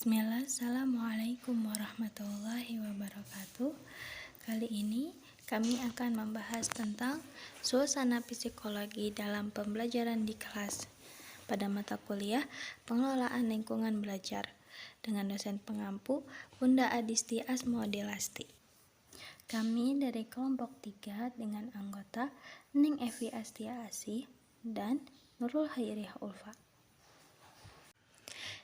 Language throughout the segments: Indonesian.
Bismillah, Assalamualaikum warahmatullahi wabarakatuh. Kali ini kami akan membahas tentang suasana psikologi dalam pembelajaran di kelas pada mata kuliah Pengelolaan Lingkungan Belajar dengan dosen pengampu Bunda Adisti Asmodelasti. Kami dari kelompok 3 dengan anggota Ning Evi Astia Asih dan Nurul Hairiah Ulfa.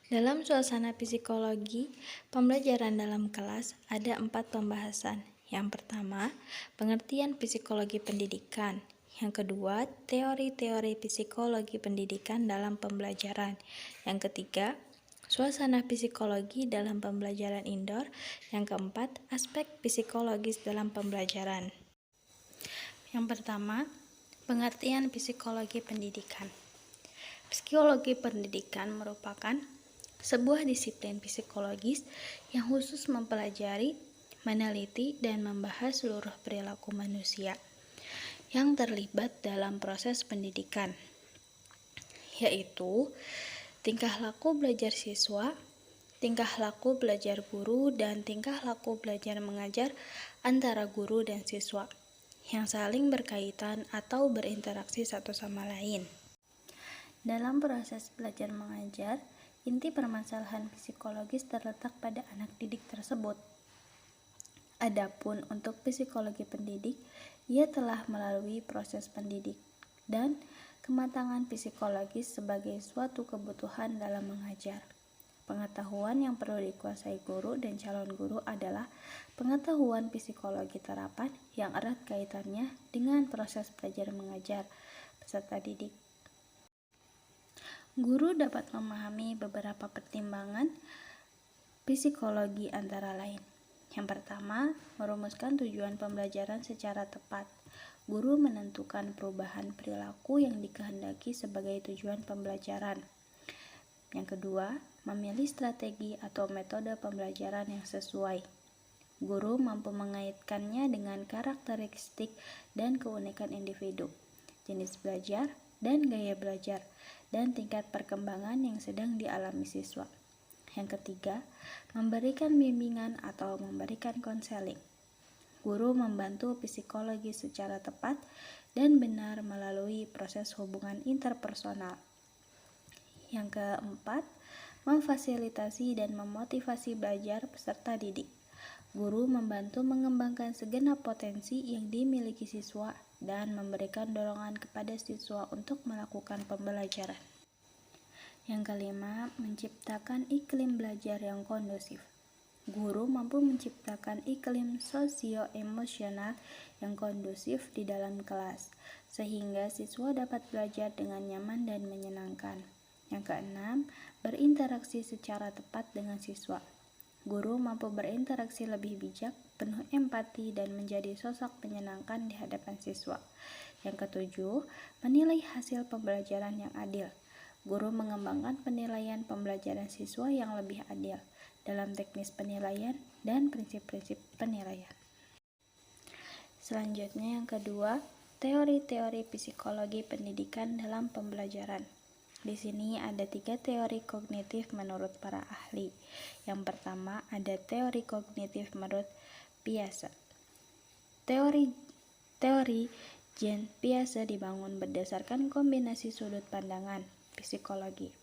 Dalam suasana psikologi pembelajaran dalam kelas ada 4 pembahasan. Yang pertama, pengertian psikologi pendidikan. Yang kedua, teori-teori psikologi pendidikan dalam pembelajaran. Yang ketiga, suasana psikologi dalam pembelajaran indoor. Yang keempat, aspek psikologis dalam pembelajaran. Yang pertama, pengertian psikologi pendidikan. Psikologi pendidikan merupakan sebuah disiplin psikologis yang khusus mempelajari, meneliti, dan membahas seluruh perilaku manusia yang terlibat dalam proses pendidikan, yaitu tingkah laku belajar siswa, tingkah laku belajar guru, dan tingkah laku belajar mengajar antara guru dan siswa yang saling berkaitan atau berinteraksi satu sama lain. Dalam proses belajar mengajar, inti permasalahan psikologis terletak pada anak didik tersebut. Adapun untuk psikologi pendidik, ia telah melalui proses pendidik dan kematangan psikologis sebagai suatu kebutuhan dalam mengajar. Pengetahuan yang perlu dikuasai guru dan calon guru adalah pengetahuan psikologi terapan yang erat kaitannya dengan proses belajar mengajar peserta didik. Guru dapat memahami beberapa pertimbangan psikologi antara lain. Yang pertama, merumuskan tujuan pembelajaran secara tepat. Guru menentukan perubahan perilaku yang dikehendaki sebagai tujuan pembelajaran. Yang kedua, memilih strategi atau metode pembelajaran yang sesuai. Guru mampu mengaitkannya dengan karakteristik dan keunikan individu, jenis belajar, dan gaya belajar, dan tingkat perkembangan yang sedang dialami siswa. Yang ketiga, memberikan bimbingan atau memberikan konseling. Guru membantu psikologi secara tepat dan benar melalui proses hubungan interpersonal. Yang keempat, memfasilitasi dan memotivasi belajar peserta didik. Guru membantu mengembangkan segenap potensi yang dimiliki siswa dan memberikan dorongan kepada siswa untuk melakukan pembelajaran. Yang kelima, menciptakan iklim belajar yang kondusif. Guru mampu menciptakan iklim sosio-emosional yang kondusif di dalam kelas, sehingga siswa dapat belajar dengan nyaman dan menyenangkan. Yang keenam, berinteraksi secara tepat dengan siswa. Guru mampu berinteraksi lebih bijak, penuh empati, dan menjadi sosok menyenangkan di hadapan siswa. Yang ketujuh, menilai hasil pembelajaran yang adil. Guru mengembangkan penilaian pembelajaran siswa yang lebih adil dalam teknis penilaian dan prinsip-prinsip penilaian. Selanjutnya yang kedua, teori-teori psikologi pendidikan dalam pembelajaran. Di sini ada 3 teori kognitif menurut para ahli. Yang pertama ada teori kognitif menurut Piaget. Teori Jean Piaget dibangun berdasarkan kombinasi sudut pandangan psikologi,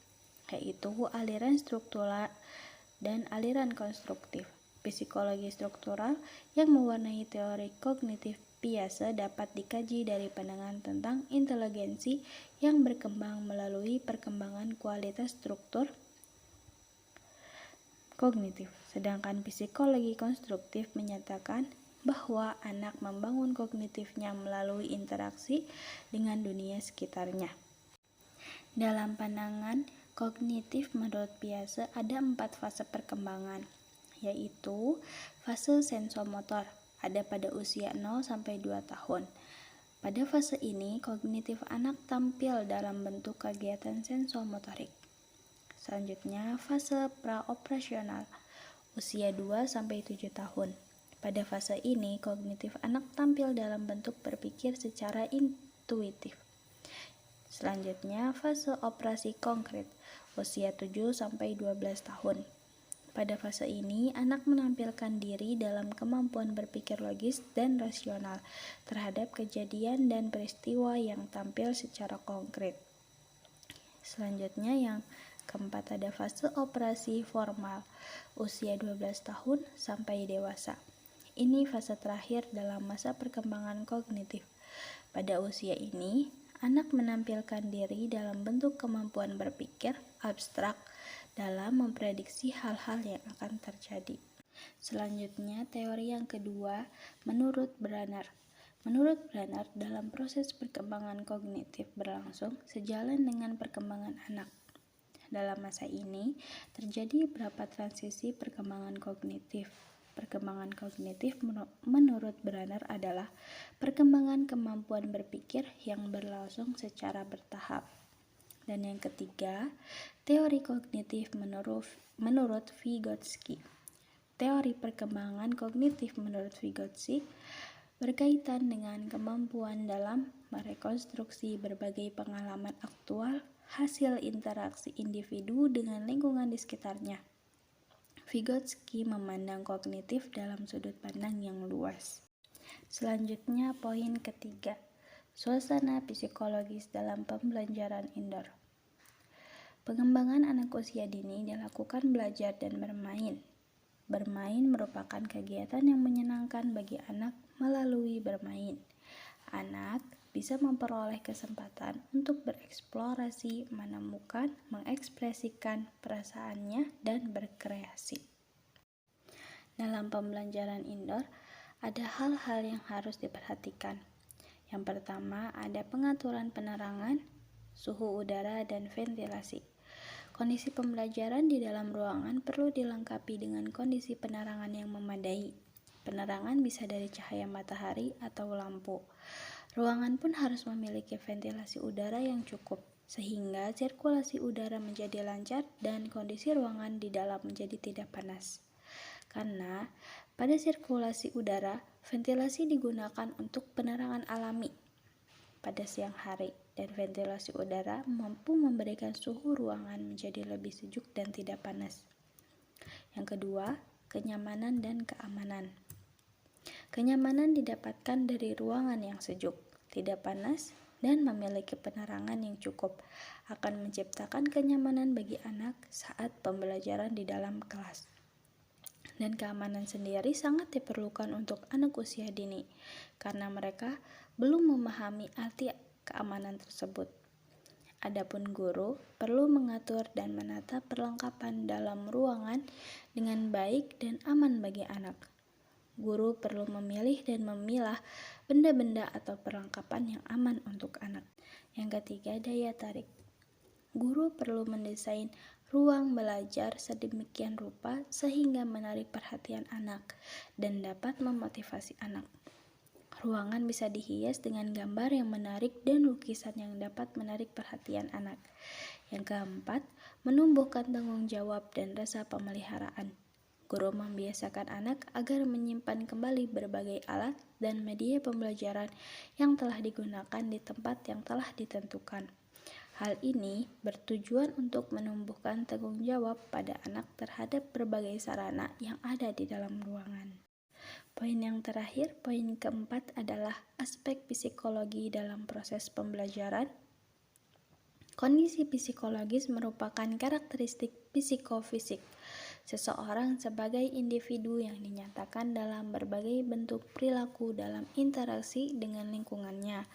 yaitu aliran struktural dan aliran konstruktif. Psikologi struktural yang mewarnai teori kognitif Piaget dapat dikaji dari pandangan tentang inteligensi yang berkembang melalui perkembangan kualitas struktur kognitif. Sedangkan psikologi konstruktif menyatakan bahwa anak membangun kognitifnya melalui interaksi dengan dunia sekitarnya. Dalam pandangan kognitif menurut Piaget ada 4 fase perkembangan, yaitu fase sensomotor, ada pada usia 0 sampai 2 tahun. Pada fase ini, kognitif anak tampil dalam bentuk kegiatan sensomotorik. Selanjutnya, fase praoperasional, usia 2 sampai 7 tahun. Pada fase ini, kognitif anak tampil dalam bentuk berpikir secara intuitif. Selanjutnya, fase operasi konkret, usia 7 sampai 12 tahun. Pada fase ini, anak menampilkan diri dalam kemampuan berpikir logis dan rasional terhadap kejadian dan peristiwa yang tampil secara konkret. Selanjutnya yang keempat ada fase operasi formal, usia 12 tahun sampai dewasa. Ini fase terakhir dalam masa perkembangan kognitif. Pada usia ini, anak menampilkan diri dalam bentuk kemampuan berpikir abstrak dalam memprediksi hal-hal yang akan terjadi. Selanjutnya, teori yang kedua, menurut Branner. Menurut Branner, dalam proses perkembangan kognitif berlangsung sejalan dengan perkembangan anak. Dalam masa ini, terjadi beberapa transisi perkembangan kognitif. Perkembangan kognitif menurut Branner adalah perkembangan kemampuan berpikir yang berlangsung secara bertahap. Dan yang ketiga, teori kognitif menurut Vygotsky. Teori perkembangan kognitif menurut Vygotsky berkaitan dengan kemampuan dalam merekonstruksi berbagai pengalaman aktual hasil interaksi individu dengan lingkungan di sekitarnya. Vygotsky memandang kognitif dalam sudut pandang yang luas. Selanjutnya, poin ketiga, suasana psikologis dalam pembelajaran indoor. Pengembangan anak usia dini dilakukan belajar dan bermain. Bermain merupakan kegiatan yang menyenangkan bagi anak melalui bermain. Anak bisa memperoleh kesempatan untuk bereksplorasi, menemukan, mengekspresikan perasaannya, dan berkreasi. Dalam pembelajaran indoor, ada hal-hal yang harus diperhatikan. Yang pertama, ada pengaturan penerangan, suhu udara, dan ventilasi. Kondisi pembelajaran di dalam ruangan perlu dilengkapi dengan kondisi penerangan yang memadai. Penerangan bisa dari cahaya matahari atau lampu. Ruangan pun harus memiliki ventilasi udara yang cukup, sehingga sirkulasi udara menjadi lancar dan kondisi ruangan di dalam menjadi tidak panas. Karena pada sirkulasi udara, ventilasi digunakan untuk penerangan alami pada siang hari, dan ventilasi udara mampu memberikan suhu ruangan menjadi lebih sejuk dan tidak panas. Yang kedua, kenyamanan dan keamanan. Kenyamanan didapatkan dari ruangan yang sejuk, tidak panas, dan memiliki penerangan yang cukup akan menciptakan kenyamanan bagi anak saat pembelajaran di dalam kelas. Dan keamanan sendiri sangat diperlukan untuk anak usia dini, karena mereka belum memahami arti keamanan tersebut. Adapun guru perlu mengatur dan menata perlengkapan dalam ruangan dengan baik dan aman bagi anak. Guru perlu memilih dan memilah benda-benda atau perlengkapan yang aman untuk anak. Yang ketiga, daya tarik. Guru perlu mendesain ruang belajar sedemikian rupa sehingga menarik perhatian anak dan dapat memotivasi anak. Ruangan bisa dihias dengan gambar yang menarik dan lukisan yang dapat menarik perhatian anak. Yang keempat, menumbuhkan tanggung jawab dan rasa pemeliharaan. Guru membiasakan anak agar menyimpan kembali berbagai alat dan media pembelajaran yang telah digunakan di tempat yang telah ditentukan. Hal ini bertujuan untuk menumbuhkan tanggung jawab pada anak terhadap berbagai sarana yang ada di dalam ruangan. Poin yang terakhir, poin keempat adalah aspek psikologi dalam proses pembelajaran. Kondisi psikologis merupakan karakteristik psikofisik seseorang sebagai individu yang dinyatakan dalam berbagai bentuk perilaku dalam interaksi dengan lingkungannya.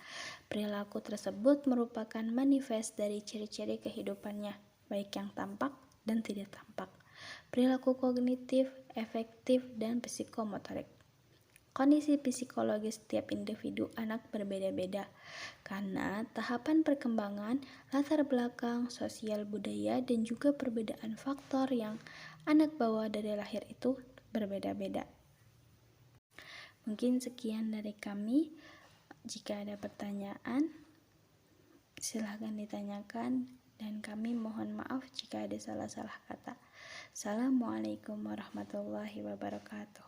Perilaku tersebut merupakan manifest dari ciri-ciri kehidupannya, baik yang tampak dan tidak tampak. Perilaku kognitif, efektif, dan psikomotorik. Kondisi psikologis setiap individu anak berbeda-beda karena tahapan perkembangan, latar belakang, sosial budaya, dan juga perbedaan faktor yang anak bawa dari lahir itu berbeda-beda. Mungkin sekian dari kami. Jika ada pertanyaan, silahkan ditanyakan, dan kami mohon maaf jika ada salah-salah kata. Assalamualaikum warahmatullahi wabarakatuh.